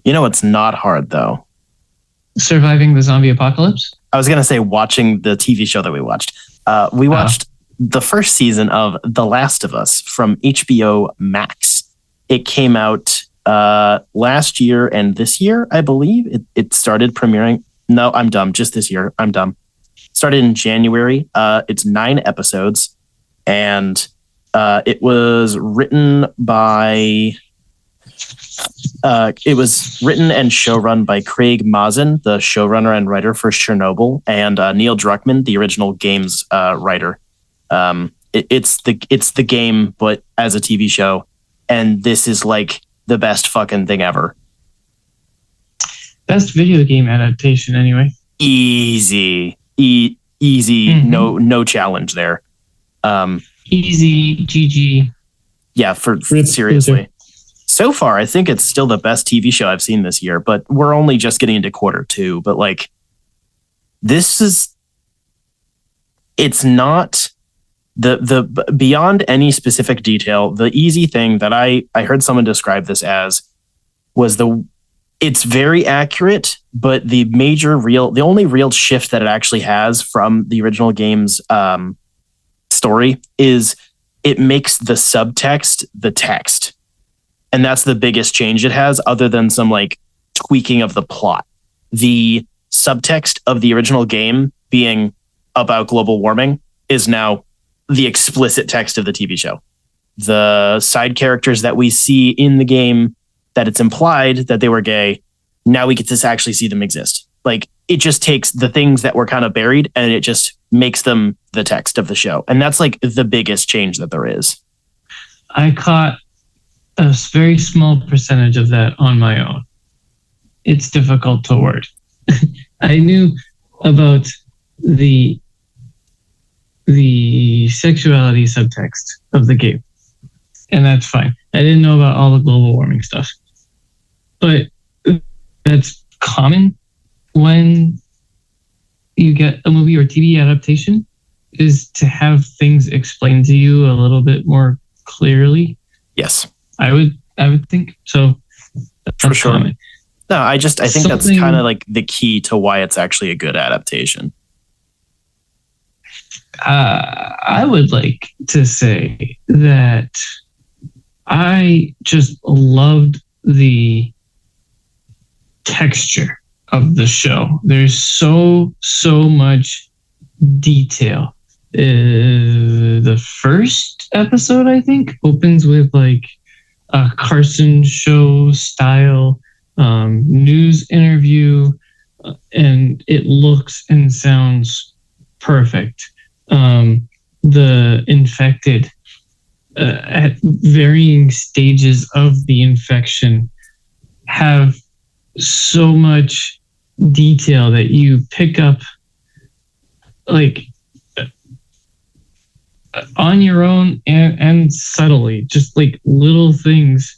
You know, it's not hard though. Surviving the zombie apocalypse? I was going to say watching the TV show that we watched. We watched the first season of The Last of Us from HBO Max. It came out last year and this year, I believe. It started premiering. No, I'm dumb. Just this year. I'm dumb. Started in January. It's 9 episodes. And it was written by... it was written and showrun by Craig Mazin, the showrunner and writer for Chernobyl, and Neil Druckmann, the original games writer. It's the game, but as a TV show, and this is like the best fucking thing ever. Best video game adaptation, anyway. Easy, easy. No challenge there. Easy, GG. Yeah, for seriously. So far, I think it's still the best TV show I've seen this year, but we're only just getting into quarter 2. But like, it's not the beyond any specific detail. The easy thing that I heard someone describe this as was it's very accurate, but the only real shift that it actually has from the original game's story is it makes the subtext the text. And that's the biggest change it has, other than some like tweaking of the plot. The subtext of the original game being about global warming is now the explicit text of the TV show. The side characters that we see in the game, that it's implied that they were gay, now we get to actually see them exist. Like, it just takes the things that were kind of buried and it just makes them the text of the show. And that's like the biggest change that there is. I caught a very small percentage of that on my own. It's difficult to word. I knew about the sexuality subtext of the game, and that's fine. I didn't know about all the global warming stuff, but that's common when you get a movie or TV adaptation, is to have things explained to you a little bit more clearly. Yes. I would think so. For sure. Common. No, I think that's kind of like the key to why it's actually a good adaptation. I would like to say that I just loved the texture of the show. There's so much detail. The first episode, I think, opens with like a Carson show style news interview, and it looks and sounds perfect. The infected at varying stages of the infection have so much detail that you pick up like on your own and subtly, just like little things,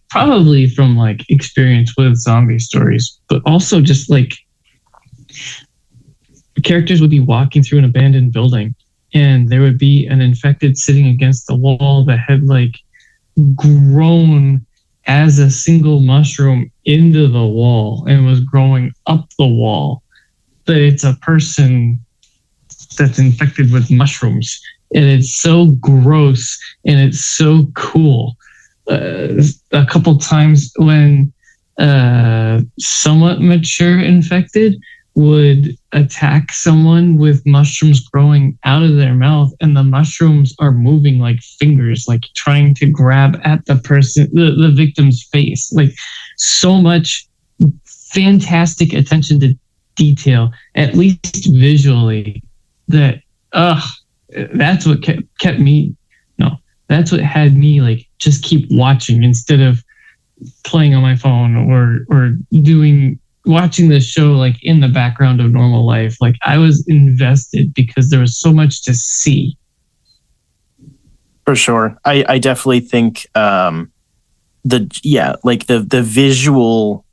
probably from like experience with zombie stories, but also just like characters would be walking through an abandoned building and there would be an infected sitting against the wall that had like grown as a single mushroom into the wall and was growing up the wall. But it's a person that's infected with mushrooms, and it's so gross and it's so cool. A couple times when somewhat mature infected would attack someone with mushrooms growing out of their mouth, and the mushrooms are moving like fingers, like trying to grab at the person, the victim's face. Like, so much fantastic attention to detail, at least visually, that that's what kept me. No, that's what had me like just keep watching instead of playing on my phone or watching the show like in the background of normal life. Like, I was invested because there was so much to see. For sure. I definitely think the visual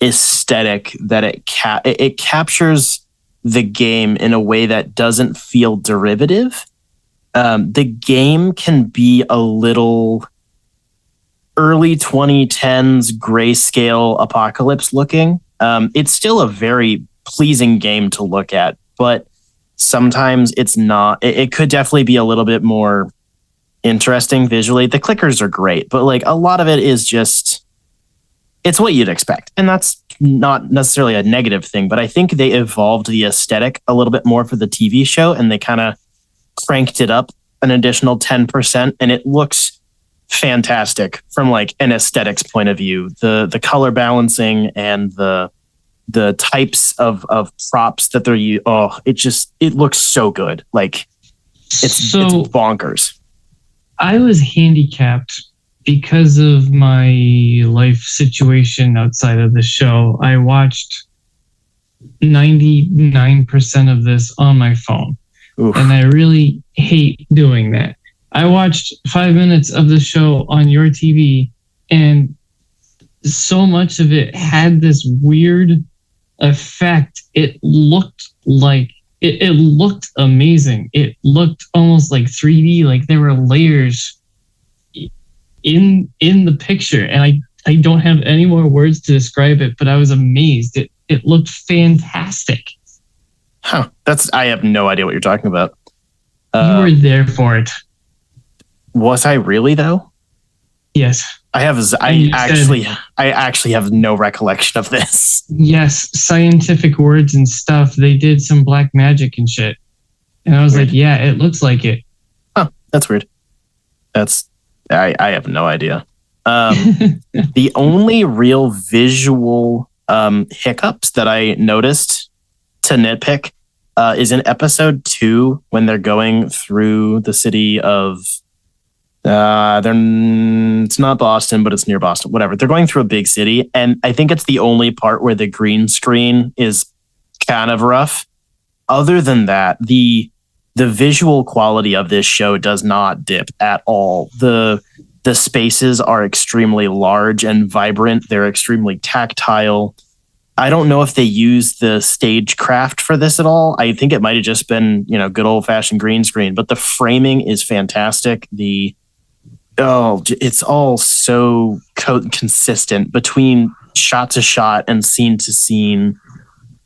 aesthetic that it captures the game in a way that doesn't feel derivative. The game can be a little early 2010s grayscale apocalypse looking. It's still a very pleasing game to look at, but sometimes it's not. It could definitely be a little bit more interesting visually. The clickers are great, but like a lot of it is just, it's what you'd expect. And that's not necessarily a negative thing, but I think they evolved the aesthetic a little bit more for the TV show, and they kind of cranked it up an additional 10%, and it looks fantastic from like an aesthetics point of view. The color balancing and the types of props that they're using. Oh, it looks so good. Like it's bonkers. I was handicapped because of my life situation outside of the show. I watched 99% of this on my phone. Oof. And I really hate doing that. I watched 5 minutes of the show on your TV, and so much of it had this weird effect. It looked like it looked amazing. It looked almost like 3D, like there were layers in the picture, and I don't have any more words to describe it, but I was amazed. It looked fantastic. Huh. I have no idea what you're talking about. You were there for it. Was I really though? Yes. I actually have no recollection of this. Yes, scientific words and stuff. They did some black magic and shit. And I was weird. Like, yeah, it looks like it. Huh, that's weird. I have no idea. The only real visual hiccups that I noticed to nitpick is in episode 2 when they're going through the city of it's not Boston, but it's near Boston. Whatever. They're going through a big city, and I think it's the only part where the green screen is kind of rough. Other than that, the visual quality of this show does not dip at all. The spaces are extremely large and vibrant. They're extremely tactile. I don't know if they used the stagecraft for this at all. I think it might have just been, good old fashioned green screen, but the framing is fantastic. It's all so consistent between shot to shot and scene to scene.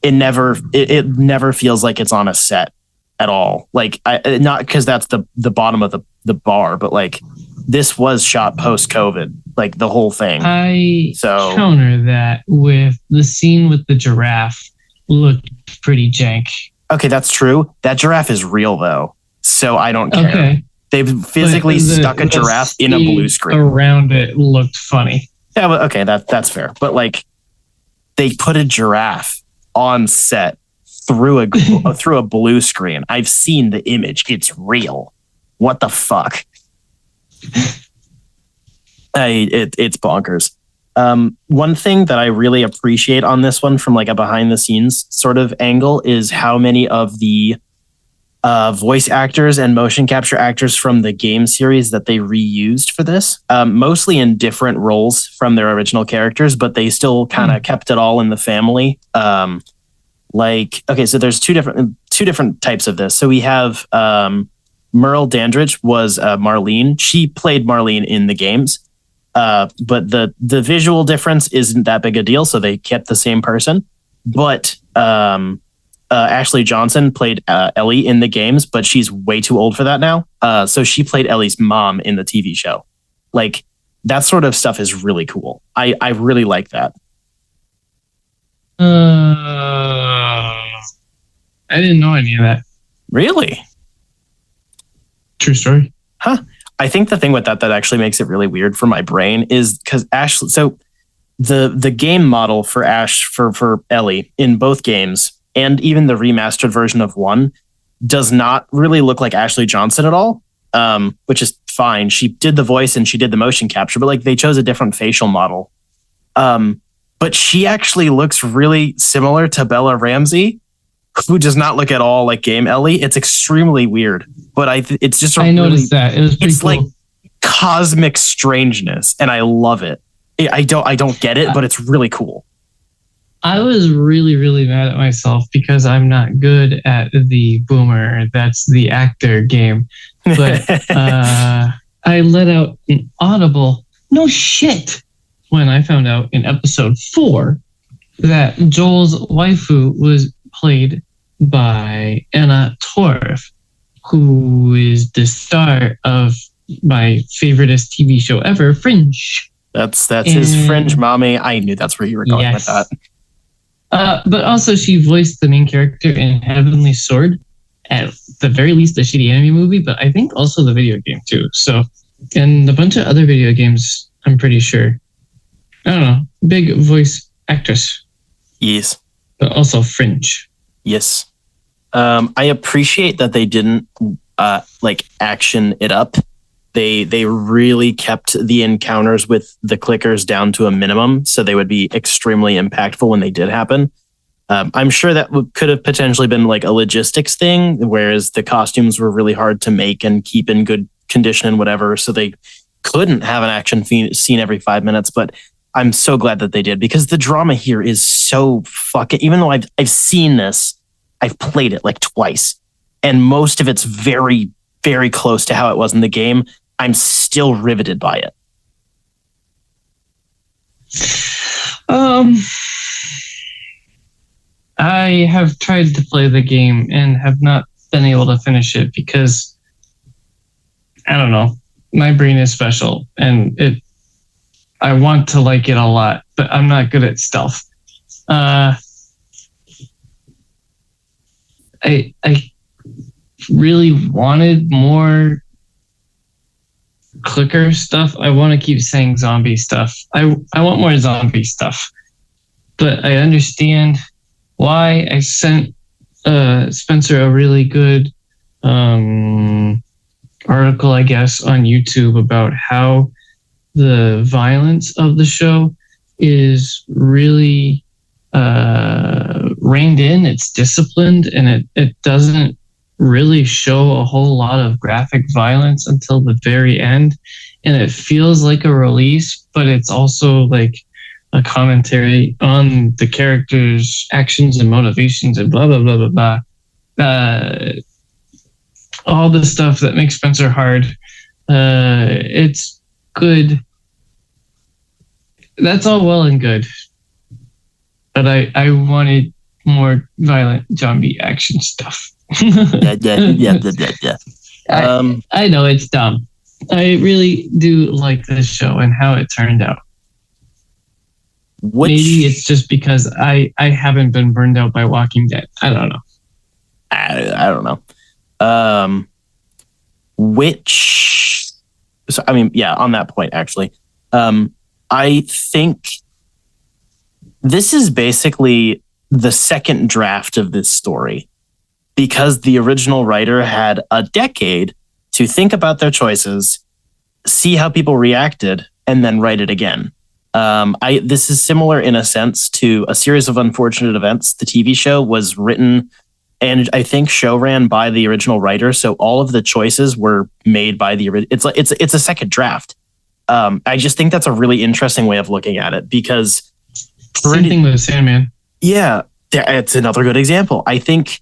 It never feels like it's on a set at all. Like not because that's the bottom of the bar, but like this was shot post-COVID, like the whole thing. I counter that with the scene with the giraffe looked pretty jank. Okay, that's true. That giraffe is real though, so I don't care. Okay. They've physically stuck a giraffe in a blue screen. Around it looked funny. Yeah, but okay, that's fair. But like, they put a giraffe on set through a blue screen. I've seen the image. It's real. What the fuck? It's bonkers. One thing that I really appreciate on this one from like a behind the scenes sort of angle is how many of the voice actors and motion capture actors from the game series that they reused for this, mostly in different roles from their original characters, but they still kind of kept it all in the family. So there's two different types of this. So we have Merle Dandridge was Marlene. She played Marlene in the games, but the visual difference isn't that big a deal, so they kept the same person. But Ashley Johnson played Ellie in the games, but she's way too old for that now. So she played Ellie's mom in the TV show. Like, that sort of stuff is really cool. I really like that. I didn't know any of that. Really? True story. Huh. I think the thing with that actually makes it really weird for my brain is because Ashley, so the game model for for Ellie in both games, and even the remastered version of 1, does not really look like Ashley Johnson at all, which is fine. She did the voice and she did the motion capture, but like they chose a different facial model. But she actually looks really similar to Bella Ramsey, who does not look at all like game Ellie. It's extremely weird, but it's just I noticed that. It was pretty cool. Like cosmic strangeness, and I love it. I don't get it, but it's really cool. I was really, really mad at myself because I'm not good at the Boomer, that's the actor game. But I let out an audible no shit. When I found out in episode 4 that Joel's waifu was played by Anna Torv, who is the star of my favoriteest TV show ever, Fringe. That's his Fringe mommy. I knew that's where you were going with that. But also she voiced the main character in Heavenly Sword, at the very least the shitty anime movie, but I think also the video game too. So, and a bunch of other video games, I'm pretty sure. I don't know. Big voice actress. Yes. But also Fringe. Yes. I appreciate that they didn't action it up. They really kept the encounters with the clickers down to a minimum, so they would be extremely impactful when they did happen. I'm sure that could have potentially been like a logistics thing, whereas the costumes were really hard to make and keep in good condition and whatever, so they couldn't have an action scene every 5 minutes. But I'm so glad that they did, because the drama here is so fucking. Even though I've seen this, I've played it like twice, and most of it's very, very close to how it was in the game. I'm still riveted by it. I have tried to play the game and have not been able to finish it because I don't know. My brain is special, and I want to like it a lot, but I'm not good at stealth. I really wanted more clicker stuff. I want to keep saying zombie stuff. I want more zombie stuff, but I understand why. I sent Spencer a really good article, I guess, on YouTube about how the violence of the show is really reined in. It's disciplined, and it doesn't really show a whole lot of graphic violence until the very end. And it feels like a release, but it's also like a commentary on the characters' actions and motivations and blah, blah, blah, blah, blah. All the stuff that makes Spencer hard. It's good. That's all well and good. But I wanted more violent zombie action stuff. Yeah. I know it's dumb. I really do like this show and how it turned out. Maybe it's just because I haven't been burned out by Walking Dead. I don't know. I don't know. On that point, actually, I think this is basically the second draft of this story, because the original writer had a decade to think about their choices, see how people reacted, and then write it again. This is similar in a sense to A Series of Unfortunate Events. The TV show was written and I think show ran by the original writer, so all of the choices were made by the original. It's a second draft. I just think that's a really interesting way of looking at it, because same thing with Sandman. Yeah, it's another good example. I think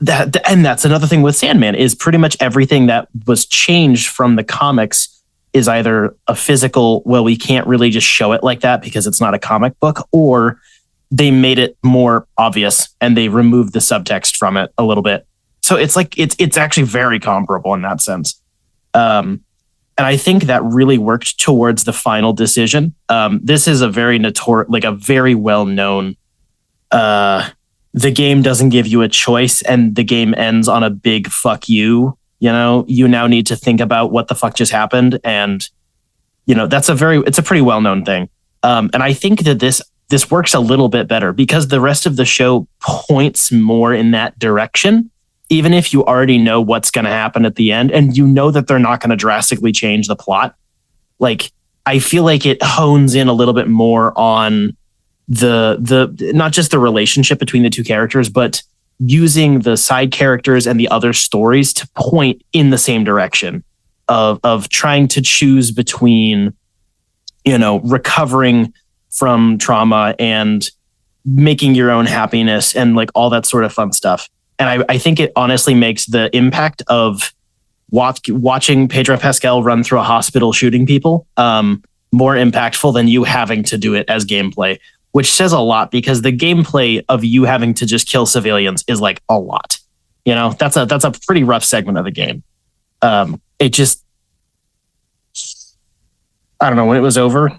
that's another thing with Sandman, is pretty much everything that was changed from the comics is either a physical, well, we can't really just show it like that because it's not a comic book, or they made it more obvious and they removed the subtext from it a little bit. So it's like, it's actually very comparable in that sense. And I think that really worked towards the final decision. This is a very a very well-known, the game doesn't give you a choice and the game ends on a big fuck you. You know, you now need to think about what the fuck just happened. And, you know, it's a pretty well-known thing. And I think that this works a little bit better because the rest of the show points more in that direction, even if you already know what's going to happen at the end and you know that they're not going to drastically change the plot. Like, I feel like it hones in a little bit more on the not just the relationship between the two characters, but using the side characters and the other stories to point in the same direction of trying to choose between, you know, recovering from trauma and making your own happiness and like all that sort of fun stuff. And I think it honestly makes the impact of watching Pedro Pascal run through a hospital shooting people more impactful than you having to do it as gameplay, which says a lot because the gameplay of you having to just kill civilians is like a lot. You know, that's a pretty rough segment of the game. It just, I don't know, when it was over.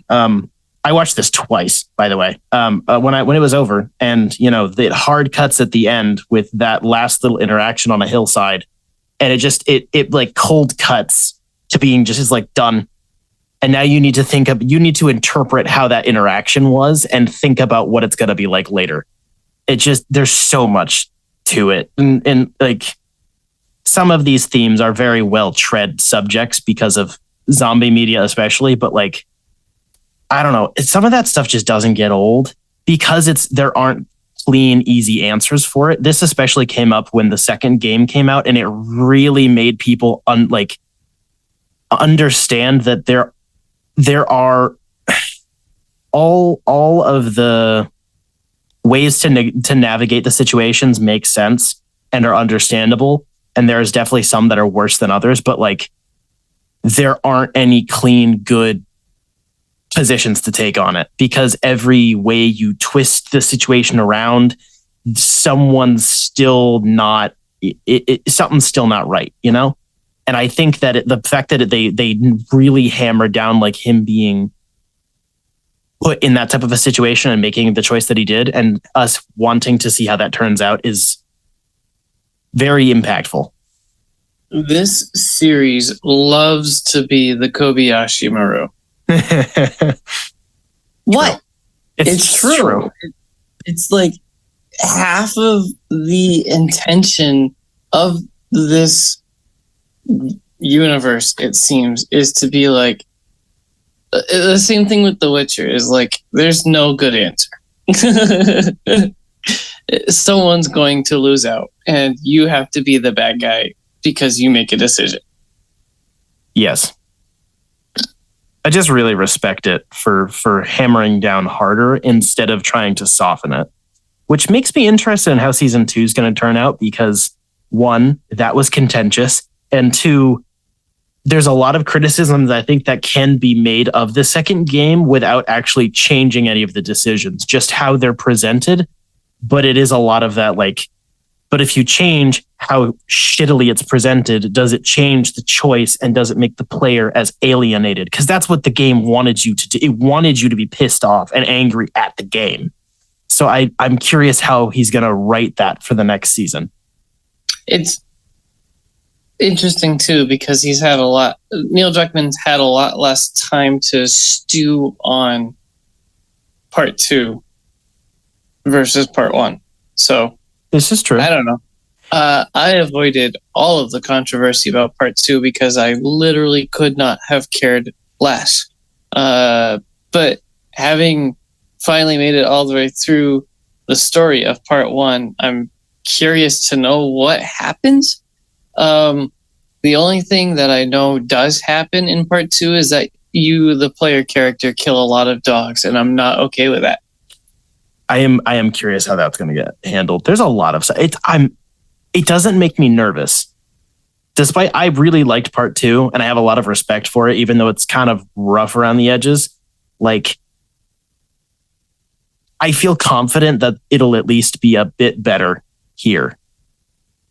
I watched this twice, by the way. When it was over, and you know, the hard cuts at the end with that last little interaction on a hillside, and it like cold cuts to being just like done. And now you need to interpret how that interaction was and think about what it's going to be like later. It just, there's so much to it. And like some of these themes are very well tread subjects because of zombie media, especially, but like, I don't know, some of that stuff just doesn't get old because there aren't clean, easy answers for it. This especially came up when the second game came out, and it really made people understand that there are all of the ways to navigate the situations make sense and are understandable, and there's definitely some that are worse than others, but like there aren't any clean, good positions to take on it because every way you twist the situation around, something's still not right, you know? And I think that the fact that they really hammered down like him being put in that type of a situation and making the choice that he did, and us wanting to see how that turns out, is very impactful. This series loves to be the Kobayashi Maru. What? It's true. It's like half of the intention of this universe, it seems, is to be like the same thing with The Witcher, is like there's no good answer. Someone's going to lose out, and you have to be the bad guy because you make a decision. Yes. I just really respect it for hammering down harder instead of trying to soften it, which makes me interested in how season 2 is going to turn out because, one, that was contentious, and two, there's a lot of criticisms I think that can be made of the second game without actually changing any of the decisions, just how they're presented. But it is a lot of that, like, but if you change how shittily it's presented, does it change the choice and does it make the player as alienated? Because that's what the game wanted you to do. It wanted you to be pissed off and angry at the game. So I'm curious how he's going to write that for the next season. It's interesting too, because Neil Druckmann's had a lot less time to stew on part 2 versus part 1. So this is true. I don't know. I avoided all of the controversy about part 2 because I literally could not have cared less. But having finally made it all the way through the story of part 1, I'm curious to know what happens. The only thing that I know does happen in part 2 is that you, the player character, kill a lot of dogs, and I'm not okay with that. I am curious how that's going to get handled. There's a lot of stuff. It doesn't make me nervous. Despite I really liked part 2 and I have a lot of respect for it, even though it's kind of rough around the edges. Like, I feel confident that it'll at least be a bit better here,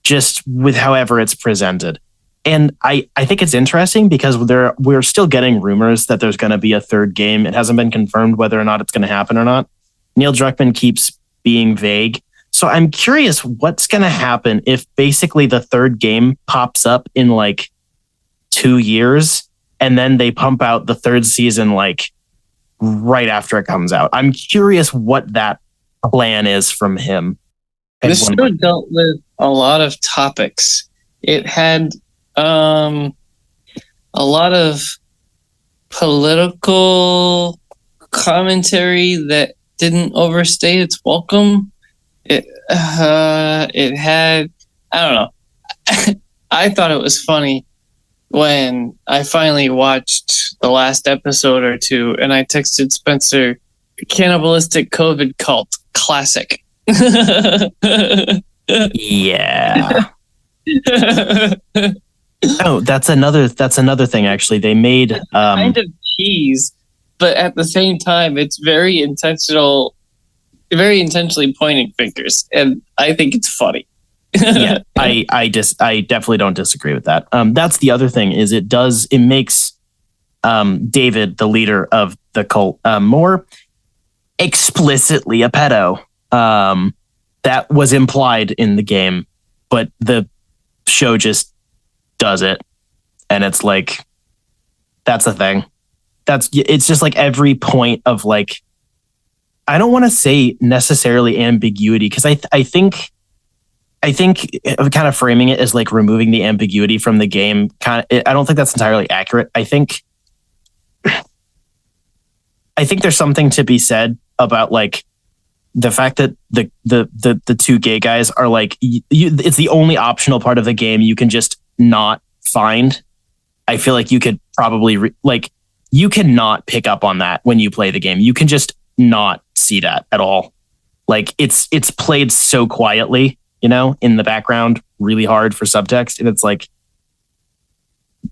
just with however it's presented. And I think it's interesting because we're still getting rumors that there's going to be a third game. It hasn't been confirmed whether or not it's going to happen or not. Neil Druckmann keeps being vague. So I'm curious what's going to happen if basically the third game pops up in like 2 years and then they pump out the third season like right after it comes out. I'm curious what that plan is from him. This show dealt with a lot of topics. It had a lot of political commentary that didn't overstay its welcome. It had, I don't know. I thought it was funny when I finally watched the last episode or two, and I texted Spencer, "Cannibalistic COVID cult classic." Yeah. Oh, that's another thing. Actually, they made Kind of cheese, but at the same time, it's very intentionally pointing fingers, and I think it's funny. Yeah, I definitely don't disagree with that. That's the other thing is it makes David, the leader of the cult, more explicitly a pedo. That was implied in the game, but the show just does it, and it's like that's a thing. It's just like every point of like I don't want to say necessarily ambiguity because I think kind of framing it as like removing the ambiguity from the game. I don't think that's entirely accurate. I think there's something to be said about like the fact that the two gay guys are like it's the only optional part of the game you can just not find. I feel like you could probably you cannot pick up on that when you play the game. You can just not see that at all. Like it's played so quietly, in the background, really hard for subtext, and it's like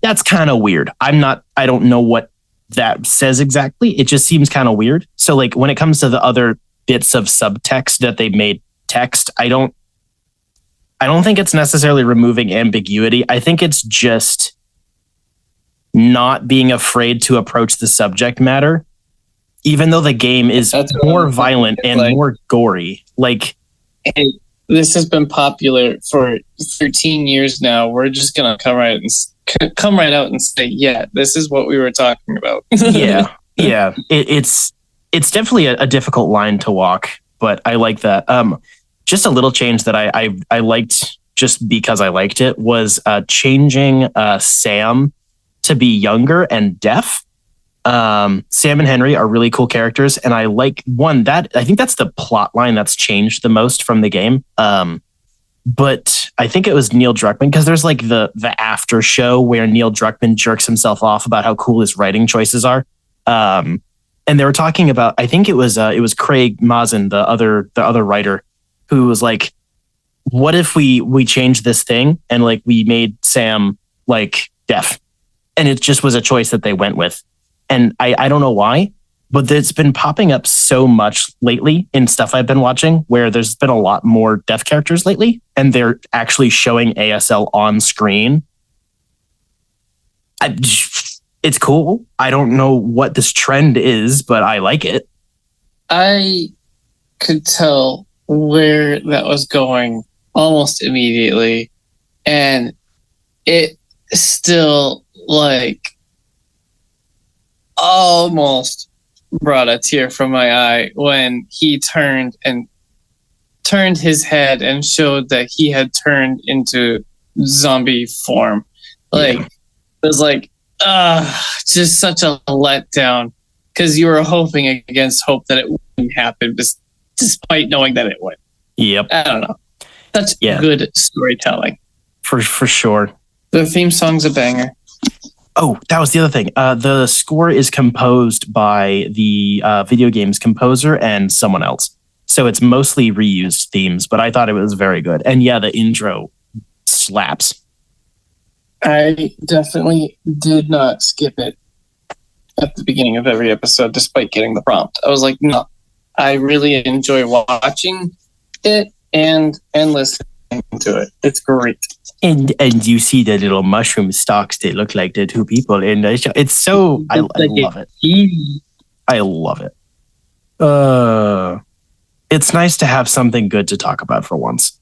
that's kind of weird. I don't know what that says exactly. It just seems kind of weird. So like when it comes to the other bits of subtext that they made text, I don't think it's necessarily removing ambiguity. I think it's just not being afraid to approach the subject matter, even though the game is more violent and more gory. Like, hey, this has been popular for 13 years now. We're just gonna come right out and say, yeah, this is what we were talking about. yeah. It's definitely a difficult line to walk, but I like that. Just a little change that I liked just because I liked it was changing Sam to be younger and deaf. Sam and Henry are really cool characters, and I like I think that's the plot line that's changed the most from the game. But I think it was Neil Druckmann, because there's like the after show where Neil Druckmann jerks himself off about how cool his writing choices are. And they were talking about, I think it was Craig Mazin, the other writer, who was like, what if we changed this thing and like we made Sam like deaf? And it just was a choice that they went with. And I don't know why, but it's been popping up so much lately in stuff I've been watching where there's been a lot more deaf characters lately, and they're actually showing ASL on screen. It's cool. I don't know what this trend is, but I like it. I could tell where that was going almost immediately, and it still like almost brought a tear from my eye when he turned his head and showed that he had turned into zombie form. Like, yeah. It was like, just such a letdown, because you were hoping against hope that it wouldn't happen, despite knowing that it would. Yep. I don't know. That's good storytelling. For sure. The theme song's a banger. Oh, that was the other thing. The score is composed by the video game's composer and someone else. So it's mostly reused themes, but I thought it was very good. And yeah, the intro slaps. I definitely did not skip it at the beginning of every episode, despite getting the prompt. I was like, no, I really enjoy watching it and listening to it. It's great. And you see the little mushroom stalks, they look like the two people in the show. It's so I love it. I love it. It's nice to have something good to talk about for once.